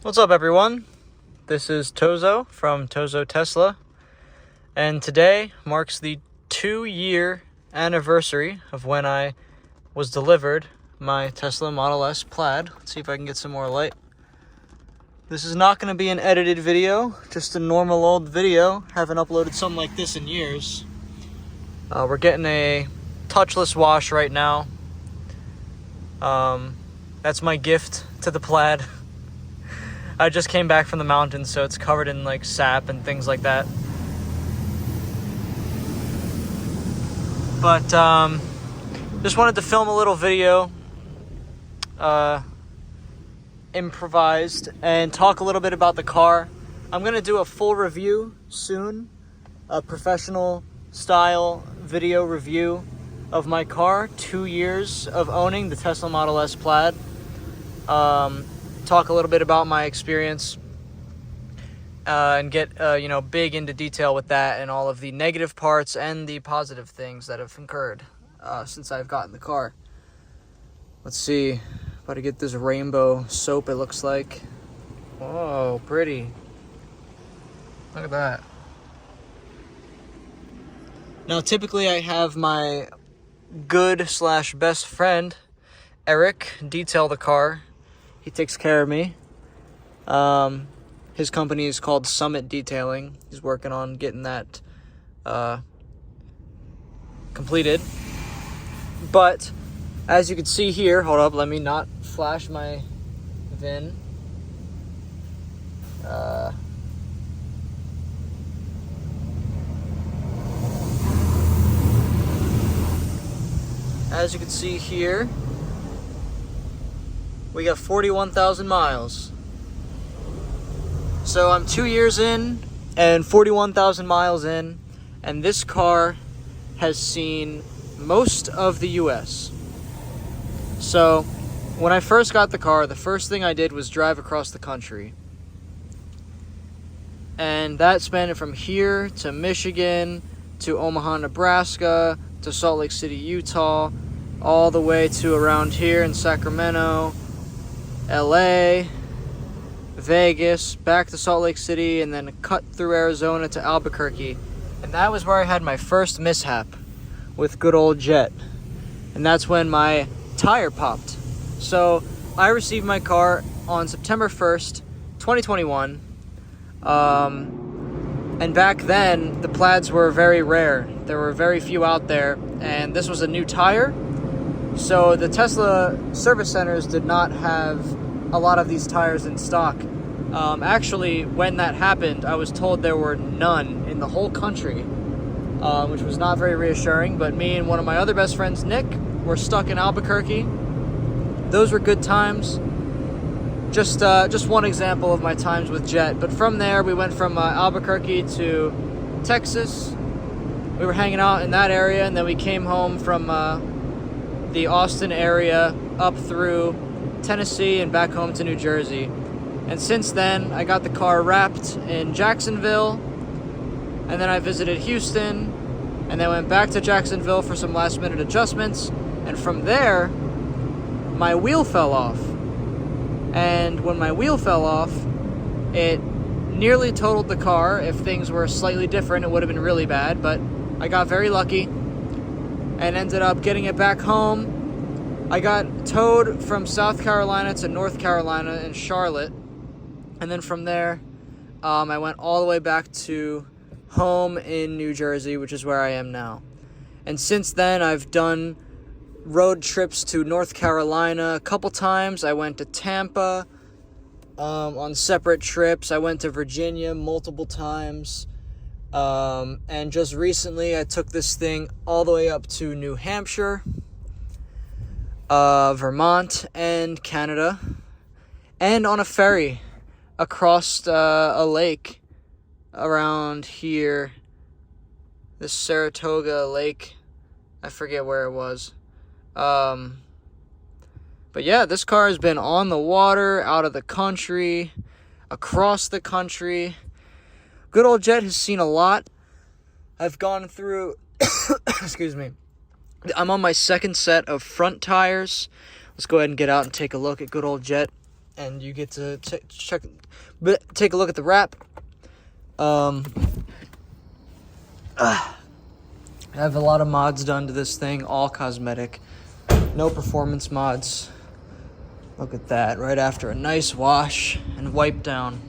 What's up, everyone? This is Tozo from Tozo Tesla, and today marks the 2-year anniversary of when I was delivered my Tesla Model S Plaid. Let's see if I can get some more light. This is not going to be an edited video, just a normal old video. Haven't uploaded something like this in years. We're getting a touchless wash right now. That's my gift to the Plaid. I just came back from the mountains, so it's covered in like sap and things like that. But just wanted to film a little video, improvised, and talk a little bit about the car. I'm gonna do a full review soon, a professional style video review of my car. 2 years of owning the Tesla Model S Plaid. Talk a little bit about my experience and get big into detail with that and all of the negative parts and the positive things that have occurred since I've gotten the car. Let's see, about to get this rainbow soap, it looks like. Oh, pretty. Look at that. Now, typically I have my good/best friend Eric detail the car. He takes care of me. His company is called Summit Detailing. He's working on getting that completed. But as you can see here, hold up, let me not flash my VIN. As you can see here, we got 41,000 miles. So I'm 2 years in and 41,000 miles in, and this car has seen most of the US. So when I first got the car, the first thing I did was drive across the country. And that spanned from here to Michigan, to Omaha, Nebraska, to Salt Lake City, Utah, all the way to around here in Sacramento, LA, Vegas, back to Salt Lake City, and then cut through Arizona to Albuquerque. And that was where I had my first mishap with good old Jett. And that's when my tire popped. So I received my car on September 1st, 2021. And back then, the Plaids were very rare. There were very few out there, and this was a new tire. So the Tesla service centers did not have a lot of these tires in stock. Actually, when that happened, I was told there were none in the whole country, which was not very reassuring. But me and one of my other best friends, Nick, were stuck in Albuquerque. Those were good times. Just one example of my times with Jett. But from there, we went from Albuquerque to Texas. We were hanging out in that area, and then we came home from the Austin area up through Tennessee and back home to New Jersey. And since then, I got the car wrapped in Jacksonville, and then I visited Houston, and then went back to Jacksonville for some last minute adjustments. And from there, my wheel fell off. And when my wheel fell off, it nearly totaled the car. If things were slightly different, it would have been really bad, but I got very lucky and ended up getting it back home. I got towed from South Carolina to North Carolina in Charlotte, and then from there, I went all the way back to home in New Jersey, which is where I am now. And since then, I've done road trips to North Carolina a couple times. I went to Tampa on separate trips. I went to Virginia multiple times. And just recently, I took this thing all the way up to New Hampshire, Vermont, and Canada, and on a ferry across a lake around here, this Saratoga Lake. I forget where it was. But yeah, this car has been on the water, out of the country, across the country. Good old Jett has seen a lot. I've gone through, excuse me, I'm on my second set of front tires. Let's go ahead and get out and take a look at good old Jett. and you get to take a look at the wrap. I have a lot of mods done to this thing, all cosmetic, no performance mods. Look at that, right after a nice wash and wipe down,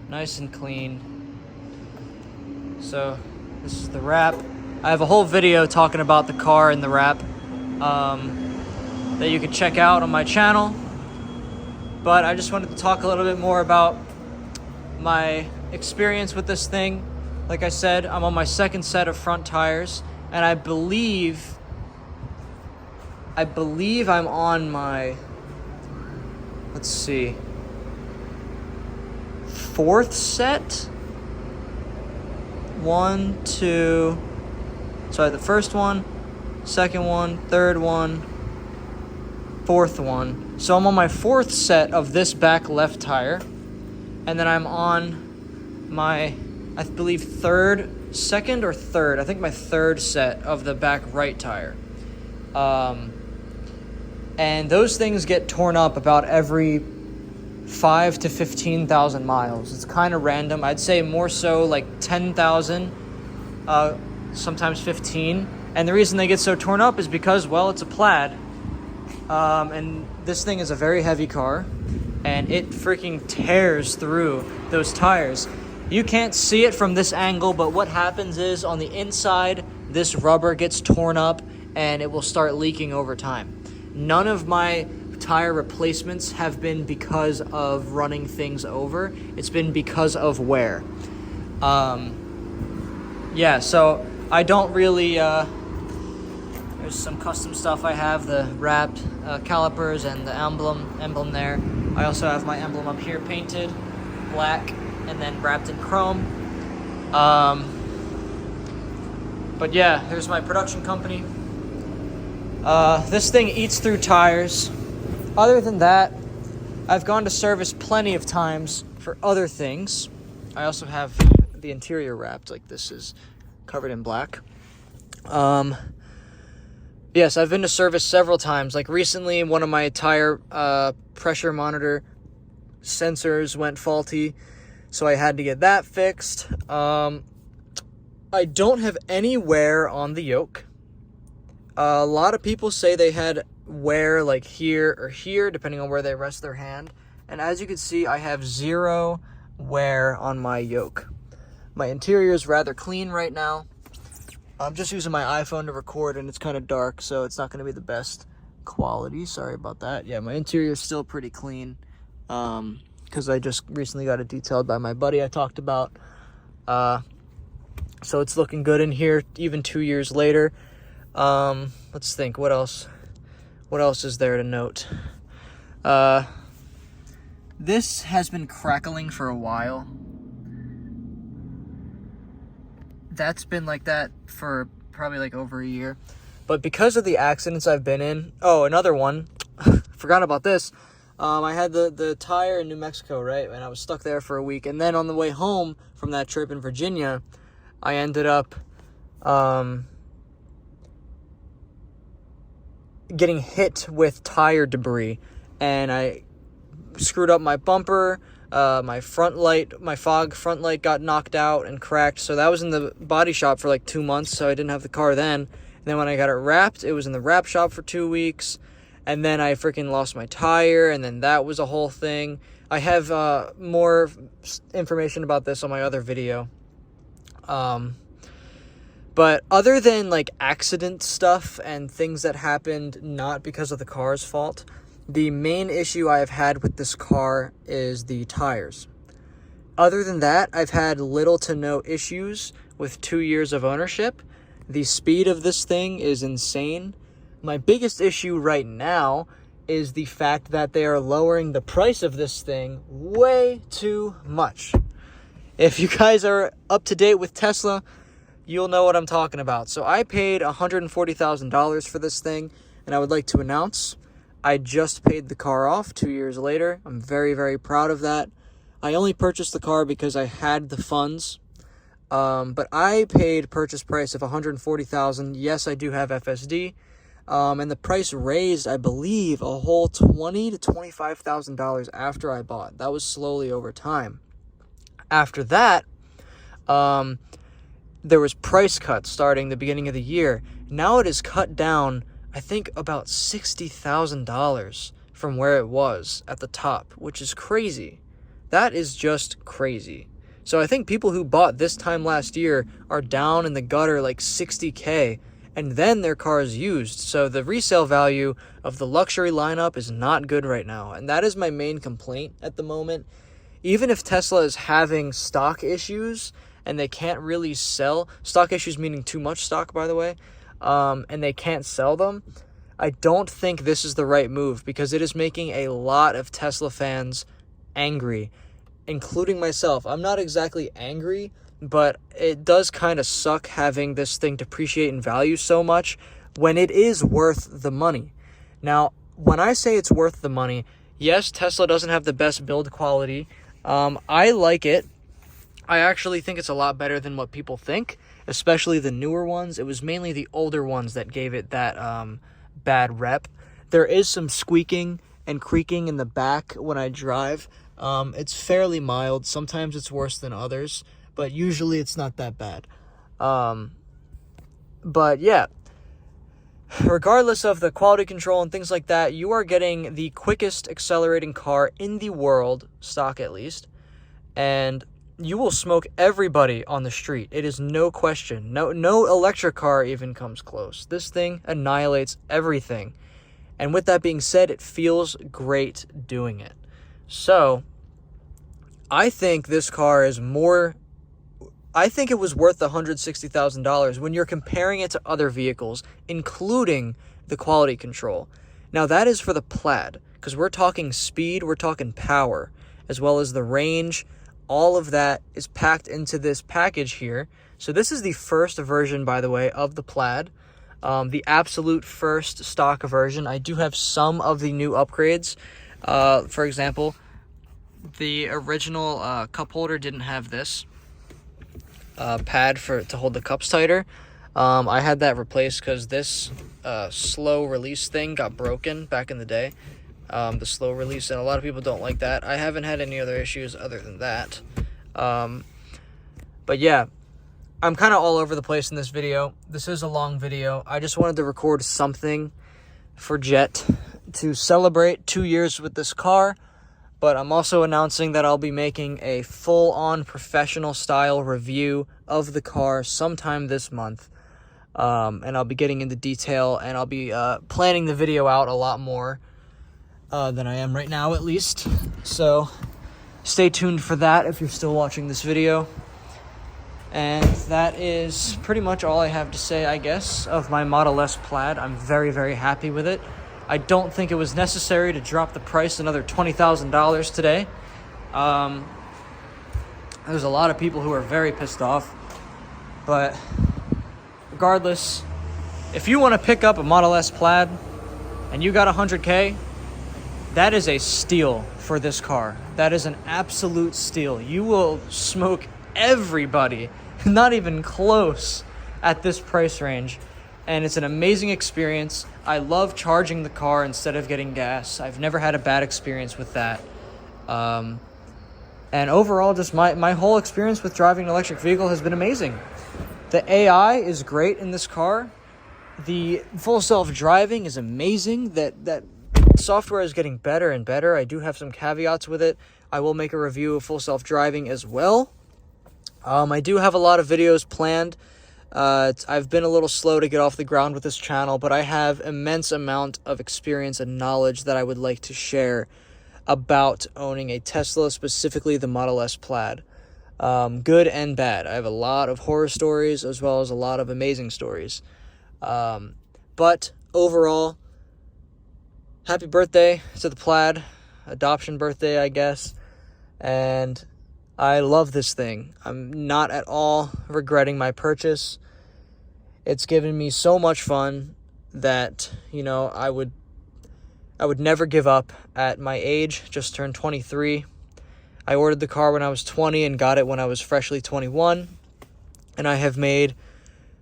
nice and clean. So this is the wrap. I have a whole video talking about the car and the wrap that you can check out on my channel. But I just wanted to talk a little bit more about my experience with this thing. Like I said, I'm on my second set of front tires, and I believe I'm on my, let's see, fourth set. The first one, second one, third one, fourth one. So I'm on my fourth set of this back left tire, and then I'm on my, I believe second or third, I think my third set of the back right tire. And those things get torn up about every 5 to 15,000 miles. It's kind of random. I'd say more so like 10,000, sometimes 15. And the reason they get so torn up is because, well, it's a Plaid. And this thing is a very heavy car, and it freaking tears through those tires. You can't see it from this angle, but what happens is on the inside, this rubber gets torn up and it will start leaking over time. None of my tire replacements have been because of running things over. It's been because of wear. Yeah, so I don't really, there's some custom stuff I have, the wrapped calipers and the emblem there. I also have my emblem up here painted black and then wrapped in chrome. But yeah, here's my production company. This thing eats through tires. Other than that, I've gone to service plenty of times for other things. I also have the interior wrapped, like this is covered in black. Yes, I've been to service several times. Like recently, one of my tire pressure monitor sensors went faulty, so I had to get that fixed. I don't have any wear on the yoke. A lot of people say they had wear like here or here, depending on where they rest their hand. And as you can see, I have zero wear on my yoke. My interior is rather clean right now. I'm just using my iPhone to record, and it's kind of dark, so it's not going to be the best quality. Sorry about that. Yeah, my interior is still pretty clean because I just recently got it detailed by my buddy I talked about. So it's looking good in here, even 2 years later. Let's think. What else? What else is there to note? This has been crackling for a while. That's been like that for probably like over a year. But because of the accidents I've been in... Oh, another one. Forgot about this. I had the tire in New Mexico, right? And I was stuck there for a week. And then on the way home from that trip in Virginia, I ended up getting hit with tire debris. And I screwed up my bumper. My fog front light got knocked out and cracked. So that was in the body shop for like 2 months. So I didn't have the car then. And then when I got it wrapped, it was in the wrap shop for 2 weeks. And then I freaking lost my tire. And then that was a whole thing. I have more information about this on my other video. But other than like accident stuff and things that happened not because of the car's fault, the main issue I have had with this car is the tires. Other than that, I've had little to no issues with 2 years of ownership. The speed of this thing is insane. My biggest issue right now is the fact that they are lowering the price of this thing way too much. If you guys are up to date with Tesla, you'll know what I'm talking about. So I paid $140,000 for this thing, and I would like to announce I just paid the car off 2 years later. I'm very, very proud of that. I only purchased the car because I had the funds. But I paid purchase price of $140,000. Yes, I do have FSD. And the price raised, I believe, a whole $20,000 to $25,000 after I bought. That was slowly over time. After that, there was price cuts starting the beginning of the year. Now it is cut down, I think, about $60,000 from where it was at the top, which is crazy. That is just crazy. So I think people who bought this time last year are down in the gutter like $60K, and then their car is used. So the resale value of the luxury lineup is not good right now, and that is my main complaint at the moment. Even if Tesla is having stock issues and they can't really sell, stock issues meaning too much stock, by the way, and they can't sell them, I don't think this is the right move, because it is making a lot of Tesla fans angry, including myself. I'm not exactly angry, but it does kind of suck having this thing depreciate in value so much when it is worth the money. Now, when I say it's worth the money, yes, Tesla doesn't have the best build quality. I like it. I actually think it's a lot better than what people think, especially the newer ones. It was mainly the older ones that gave it that bad rep. There is some squeaking and creaking in the back when I drive. It's fairly mild. Sometimes it's worse than others, but usually it's not that bad. But yeah, regardless of the quality control and things like that, you are getting the quickest accelerating car in the world, stock at least, and you will smoke everybody on the street. It is no question. No electric car even comes close. This thing annihilates everything. And with that being said, it feels great doing it. So, I think this car is more... I think it was worth $160,000 when you're comparing it to other vehicles, including the quality control. Now, that is for the Plaid, because we're talking speed, we're talking power, as well as the range. All of that is packed into this package here. So this is the first version, by the way, of the Plaid. The absolute first stock version. I do have some of the new upgrades. For example, the original cup holder didn't have this pad to hold the cups tighter. I had that replaced because this slow release thing got broken back in the day. The slow release, and a lot of people don't like that. I haven't had any other issues other than that. But yeah, I'm kind of all over the place in this video. This is a long video. I just wanted to record something for Jett to celebrate 2 years with this car. But I'm also announcing that I'll be making a full-on professional style review of the car sometime this month. And I'll be getting into detail, and I'll be planning the video out a lot more than I am right now, at least. So stay tuned for that if you're still watching this video. And that is pretty much all I have to say, I guess, of my Model S Plaid. I'm very, very happy with it. I don't think it was necessary to drop the price another $20,000 today. There's a lot of people who are very pissed off. But regardless, if you want to pick up a Model S Plaid and you got $100K, that is a steal for this car. That is an absolute steal. You will smoke everybody, not even close, at this price range. And it's an amazing experience. I love charging the car instead of getting gas. I've never had a bad experience with that. And overall, just my whole experience with driving an electric vehicle has been amazing. The AI is great in this car. The full self-driving is amazing. That software is getting better and better. I do have some caveats with it. I will make a review of full self-driving as well. I do have a lot of videos planned. I've been a little slow to get off the ground with this channel, but I have immense amount of experience and knowledge that I would like to share about owning a Tesla, specifically the Model S Plaid. Good and bad. I have a lot of horror stories as well as a lot of amazing stories. But overall, happy birthday to the Plaid. Adoption birthday, I guess. And I love this thing. I'm not at all regretting my purchase. It's given me so much fun that, I would never give up at my age. Just turned 23. I ordered the car when I was 20 and got it when I was freshly 21. And I have made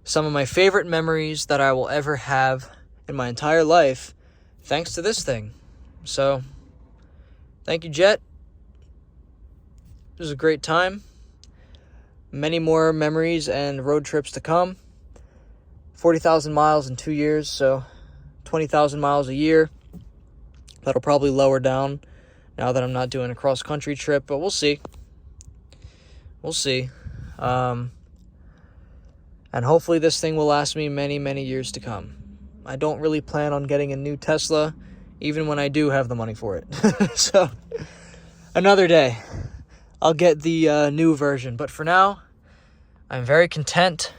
some of my favorite memories that I will ever have in my entire life thanks to this thing. So, thank you, Jett. It was a great time. Many more memories and road trips to come. 40,000 miles in 2 years, so 20,000 miles a year. That'll probably lower down now that I'm not doing a cross-country trip, but we'll see. We'll see. And hopefully this thing will last me many, many years to come. I don't really plan on getting a new Tesla, even when I do have the money for it. So, another day, I'll get the new version. But for now, I'm very content,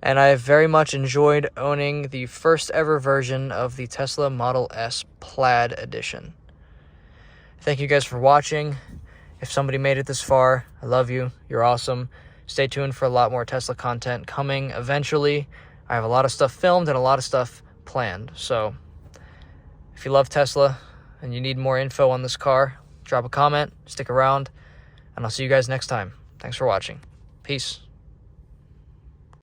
and I have very much enjoyed owning the first ever version of the Tesla Model S Plaid Edition. Thank you guys for watching. If somebody made it this far, I love you. You're awesome. Stay tuned for a lot more Tesla content coming eventually. I have a lot of stuff filmed and a lot of stuff planned. So if you love Tesla and you need more info on this car, drop a comment, stick around, and I'll see you guys next time. Thanks for watching. Peace.